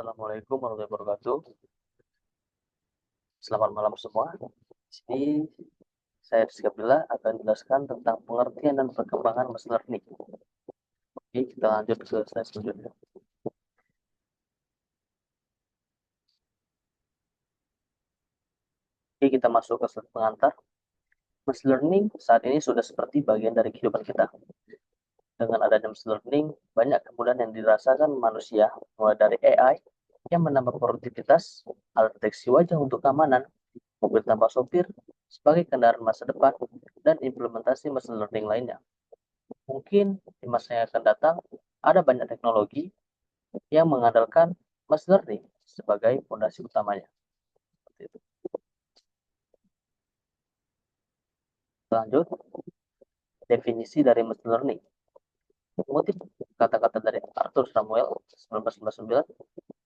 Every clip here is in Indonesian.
Assalamualaikum warahmatullahi wabarakatuh. Selamat malam semua. Di sini saya Rizky Abdillah akan menjelaskan tentang pengertian dan perkembangan machine learning. Oke, kita lanjut ke slide selanjutnya. Oke, kita masuk ke slide pengantar. Machine learning saat ini sudah seperti bagian dari kehidupan kita. Dengan adanya machine learning, banyak kemudahan yang dirasakan manusia, mulai dari AI yang menambah produktivitas, alat deteksi wajah untuk keamanan, mobil tanpa sopir, sebagai kendaraan masa depan, dan implementasi machine learning lainnya. Mungkin di masa yang akan datang, ada banyak teknologi yang mengandalkan machine learning sebagai fondasi utamanya. Seperti itu. Lanjut, definisi dari machine learning. Mengutip kata-kata dari Arthur Samuel 1999,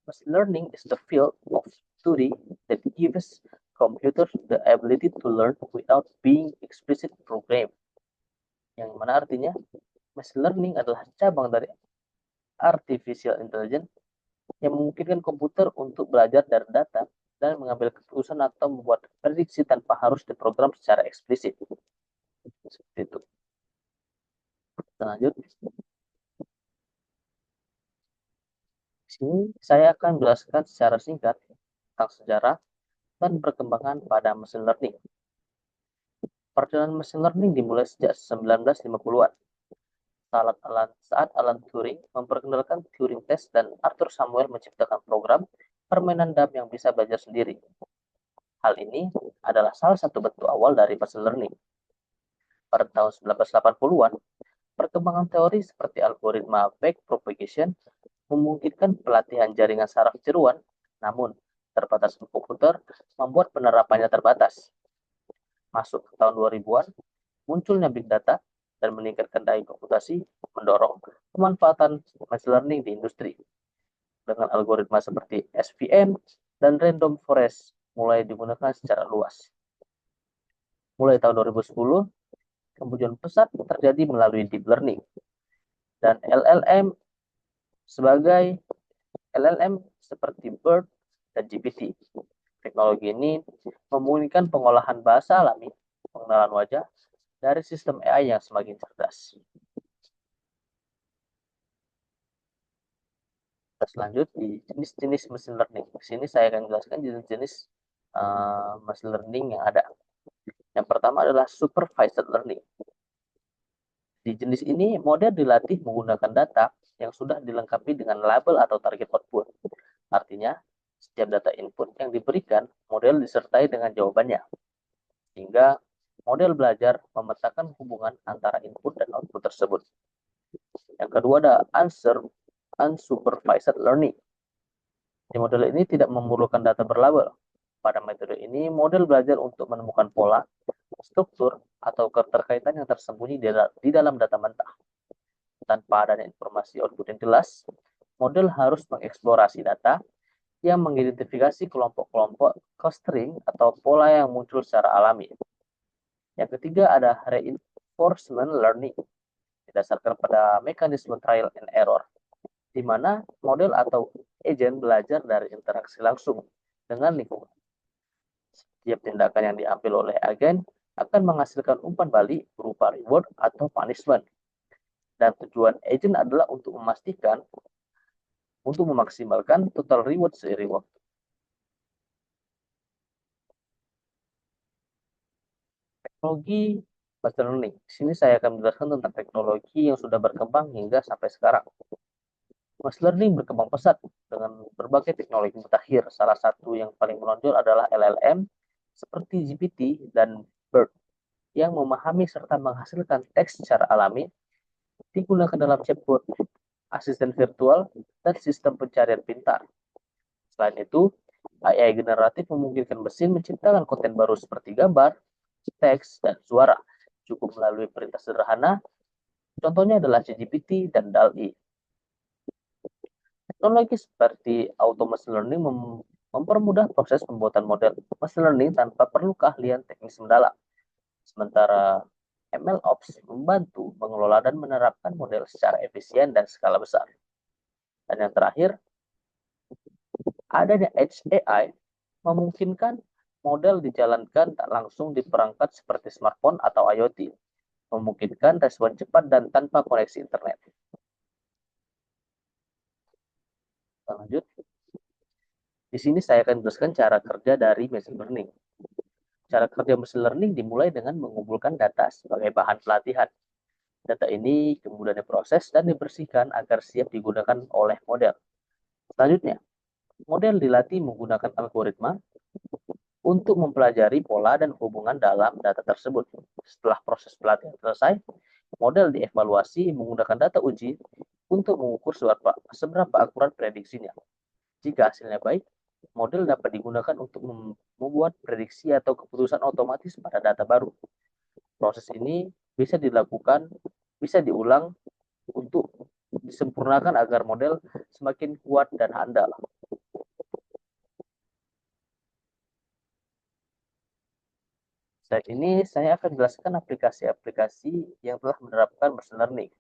machine learning is the field of study that gives computers the ability to learn without being explicit programmed. Yang mana artinya, machine learning adalah cabang dari artificial intelligence yang memungkinkan komputer untuk belajar dari data dan mengambil keputusan atau membuat prediksi tanpa harus diprogram secara eksplisit. Seperti itu. Kita lanjut. Di sini saya akan menjelaskan secara singkat tentang sejarah dan perkembangan pada mesin learning. Perjalanan mesin learning dimulai sejak 1950-an. Saat Alan Turing memperkenalkan Turing Test dan Arthur Samuel menciptakan program permainan DAM yang bisa belajar sendiri. Hal ini adalah salah satu bentuk awal dari mesin learning. Pada tahun 1980-an, perkembangan teori seperti algoritma backpropagation memungkinkan pelatihan jaringan saraf jeruan, namun keterbatasan komputer membuat penerapannya terbatas. Masuk ke tahun 2000-an, munculnya big data dan meningkatkan daya komputasi mendorong pemanfaatan machine learning di industri. Dengan algoritma seperti SVM dan random forest mulai digunakan secara luas. Mulai tahun 2010, kemajuan pesat terjadi melalui deep learning dan LLM seperti BERT dan GPT. Teknologi ini memungkinkan pengolahan bahasa alami, pengenalan wajah, dari sistem AI yang semakin cerdas. Kita lanjut di jenis-jenis machine learning. Di sini saya akan menjelaskan jenis-jenis machine learning yang ada. Yang pertama adalah supervised learning. Di jenis ini, model dilatih menggunakan data yang sudah dilengkapi dengan label atau target output. Artinya, setiap data input yang diberikan, model disertai dengan jawabannya. Sehingga model belajar memetakan hubungan antara input dan output tersebut. Yang kedua ada unsupervised learning. Di model ini tidak memerlukan data berlabel. Pada metode ini, model belajar untuk menemukan pola, struktur, atau keterkaitan yang tersembunyi di dalam data mentah. Tanpa adanya informasi output yang jelas, model harus mengeksplorasi data yang mengidentifikasi kelompok-kelompok clustering atau pola yang muncul secara alami. Yang ketiga ada reinforcement learning, didasarkan pada mekanisme trial and error, di mana model atau agent belajar dari interaksi langsung dengan lingkungan. Setiap tindakan yang diambil oleh agen akan menghasilkan umpan balik berupa reward atau punishment. Dan tujuan agent adalah untuk memaksimalkan total reward seiring waktu. Teknologi machine learning. Di sini saya akan menjelaskan tentang teknologi yang sudah berkembang hingga sampai sekarang. Machine learning berkembang pesat dengan berbagai teknologi mutakhir. Salah satu yang paling menonjol adalah LLM seperti GPT dan BERT yang memahami serta menghasilkan teks secara alami digunakan dalam chatbot, asisten virtual, dan sistem pencarian pintar. Selain itu, AI generatif memungkinkan mesin menciptakan konten baru seperti gambar, teks, dan suara, cukup melalui perintah sederhana. Contohnya adalah ChatGPT dan DALL-E. Teknologi seperti auto machine learning mempermudah proses pembuatan model machine learning tanpa perlu keahlian teknis mendalam. Sementara MLOps membantu mengelola dan menerapkan model secara efisien dan skala besar. Dan yang terakhir, Adanya Edge AI memungkinkan model dijalankan tak langsung di perangkat seperti smartphone atau IoT, memungkinkan respon cepat dan tanpa koneksi internet. Lanjut, di sini saya akan jelaskan cara kerja dari machine learning. Cara kerja machine learning dimulai dengan mengumpulkan data sebagai bahan pelatihan. Data ini kemudian diproses dan dibersihkan agar siap digunakan oleh model. Selanjutnya, model dilatih menggunakan algoritma untuk mempelajari pola dan hubungan dalam data tersebut. Setelah proses pelatihan selesai, model dievaluasi menggunakan data uji untuk mengukur seberapa akurat prediksinya. Jika hasilnya baik, model dapat digunakan untuk membuat prediksi atau keputusan otomatis pada data baru. Proses ini bisa diulang untuk disempurnakan agar model semakin kuat dan handal. Saat ini saya akan jelaskan aplikasi-aplikasi yang telah menerapkan machine learning.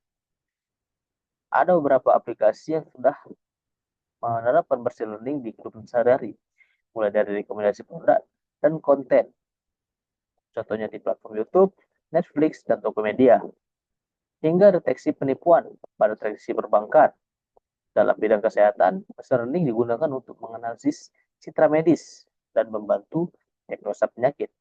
Ada beberapa aplikasi yang sudah menerapkan machine learning di kehidupan sehari-hari, mulai dari rekomendasi produk dan konten. Contohnya di platform YouTube, Netflix, dan Tokopedia. Hingga deteksi penipuan pada transaksi perbankan. Dalam bidang kesehatan, machine learning digunakan untuk menganalisis citra medis dan membantu diagnosa penyakit.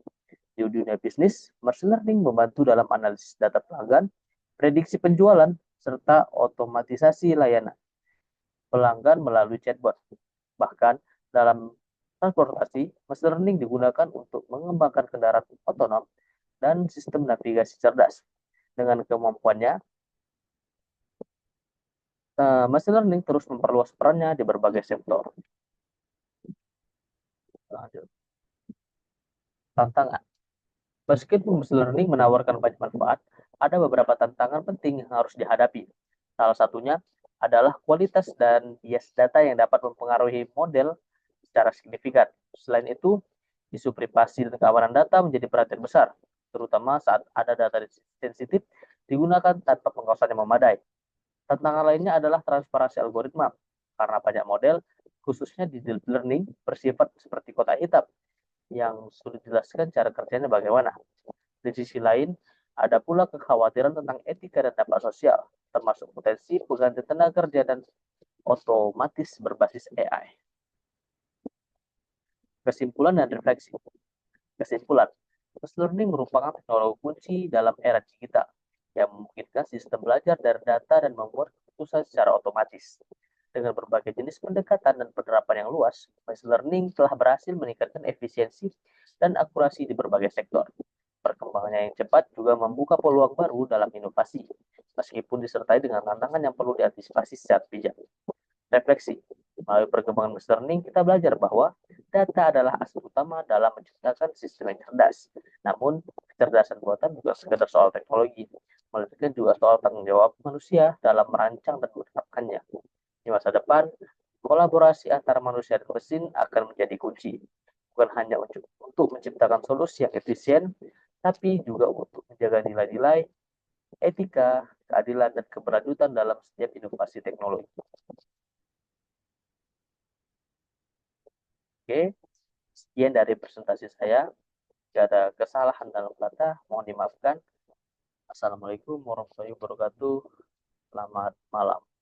Di dunia bisnis, machine learning membantu dalam analisis data pelanggan, prediksi penjualan, serta otomatisasi layanan pelanggan melalui chatbot. Bahkan dalam transportasi, machine learning digunakan untuk mengembangkan kendaraan otonom dan sistem navigasi cerdas. Dengan kemampuannya, machine learning terus memperluas perannya di berbagai sektor. Tantangan. Meskipun machine learning menawarkan banyak manfaat, ada beberapa tantangan penting yang harus dihadapi. Salah satunya adalah kualitas dan bias data yang dapat mempengaruhi model secara signifikan. Selain itu, isu privasi dan keamanan data menjadi perhatian besar, terutama saat ada data sensitif digunakan tanpa pengawasan yang memadai. Tantangan lainnya adalah transparansi algoritma, karena banyak model, khususnya di deep learning, bersifat seperti kotak hitam, yang sulit dijelaskan cara kerjanya bagaimana. Di sisi lain, ada pula kekhawatiran tentang etika dan dampak sosial, termasuk potensi pengganti tenaga kerja dan otomatis berbasis AI. Kesimpulan dan refleksi. Kesimpulan, machine learning merupakan teknologi kunci dalam era digital yang memungkinkan sistem belajar dari data dan membuat keputusan secara otomatis. Dengan berbagai jenis pendekatan dan penerapan yang luas, machine learning telah berhasil meningkatkan efisiensi dan akurasi di berbagai sektor. Perkembangannya yang cepat juga membuka peluang baru dalam inovasi, meskipun disertai dengan tantangan yang perlu diantisipasi secara bijak. Refleksi. Melalui perkembangan machine learning, kita belajar bahwa data adalah aset utama dalam menciptakan sistem yang cerdas. Namun, kecerdasan buatan bukan sekedar soal teknologi, melainkan juga soal tanggung jawab manusia dalam merancang dan menerapkannya. Di masa depan, kolaborasi antara manusia dan mesin akan menjadi kunci, bukan hanya untuk menciptakan solusi yang efisien, tapi juga untuk menjaga nilai-nilai, etika, keadilan, dan keberlanjutan dalam setiap inovasi teknologi. Oke, sekian dari presentasi saya. Jika ada kesalahan dalam kata, mohon dimaafkan. Assalamualaikum warahmatullahi wabarakatuh. Selamat malam.